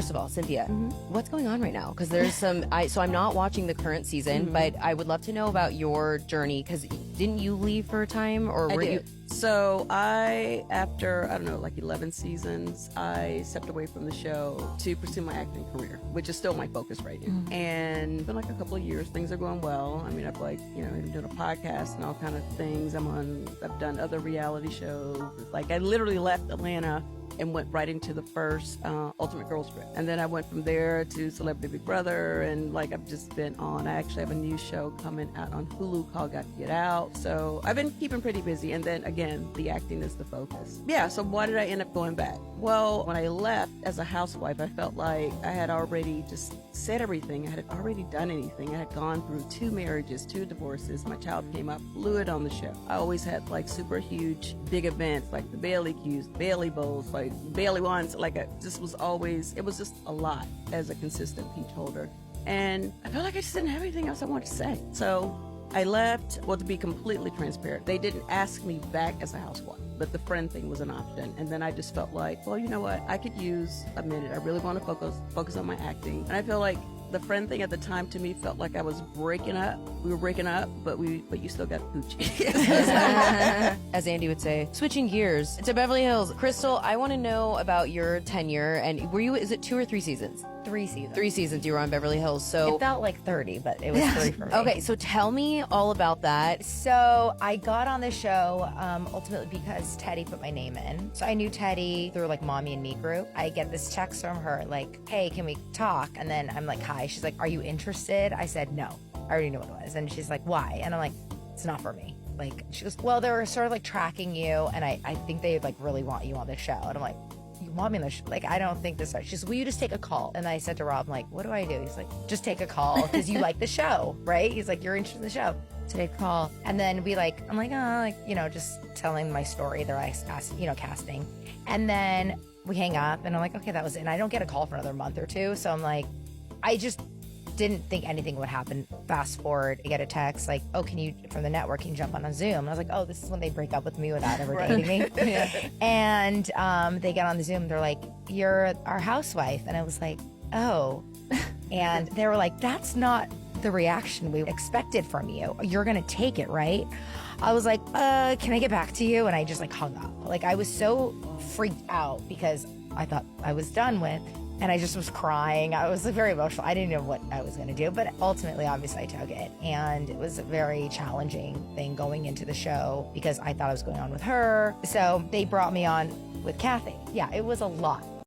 First of all, Cynthia, what's going on right now? Because there's some, so I'm not watching the current season, but I would love to know about your journey, because didn't you leave for a time, or were you? So after, I don't know, like 11 seasons, I stepped away from the show to pursue my acting career, which is still my focus right now. And it's been like a couple of years, things are going well. I mean, I've been doing a podcast and all kind of things. I've done other reality shows. Like I literally left Atlanta and went right into the first Ultimate Girls Trip. And then I went from there to Celebrity Big Brother, and like I've just been on. I actually have a new show coming out on Hulu called Got to Get Out. So I've been keeping pretty busy. And then again, the acting is the focus. Yeah, so why did I end up going back? Well, when I left as a housewife, I felt like I had already just said everything. I had already done anything. I had gone through 2 marriages, 2 divorces. My child came up fluid on the show. I always had like super huge, big events like the Bailey Qs, Bailey Bowls, like Bailey Ones. Like it was just a lot as a consistent peach holder. And I felt like I just didn't have anything else I wanted to say. So I left. Well, to be completely transparent, they didn't ask me back as a housewife, but the friend thing was an option. And then I just felt like, well, you know what? I could use a minute. I really want to focus on my acting. And I feel like the friend thing at the time to me felt like I was breaking up. We were breaking up, but you still got coochie. As Andy would say, switching gears to Beverly Hills. Crystal, I want to know about your tenure. And is it 2 or 3 seasons? 3 seasons. 3 seasons you were on Beverly Hills. So it felt like 30, but it was 3 for me. Okay, so tell me all about that. So I got on the show ultimately because Teddy put my name in. So I knew Teddy through like Mommy and Me group. I get this text from her like, hey, can we talk? And then I'm like, hi. She's like, are you interested? I said, no. I already knew what it was. And she's like, why? And I'm like, it's not for me. Like, she goes, well, they're sort of like tracking you, and I think they like really want you on the show. And I'm like, you want me on the show? Like, I don't think this. She's, will you just take a call? And I said to Rob, I'm like, what do I do? He's like, just take a call because you like the show, right? He's like, you're interested in the show. So take a call. And then I'm like, just telling my story. They're asked, casting. And then we hang up, and I'm like, okay, that was it. And I don't get a call for another month or 2. So I'm like, I just didn't think anything would happen. Fast forward, I get a text like, oh, from the network, can you jump on a Zoom? And I was like, oh, this is when they break up with me without ever dating me. And they get on the Zoom. They're like, you're our housewife. And I was like, oh. And they were like, that's not the reaction we expected from you. You're going to take it, right? I was like, can I get back to you? And I just like hung up. Like I was so freaked out because I thought I was done with. And I just was crying. I was very emotional. I didn't know what I was going to do. But ultimately, obviously, I took it. And it was a very challenging thing going into the show because I thought I was going on with her. So they brought me on with Kathy. Yeah, it was a lot.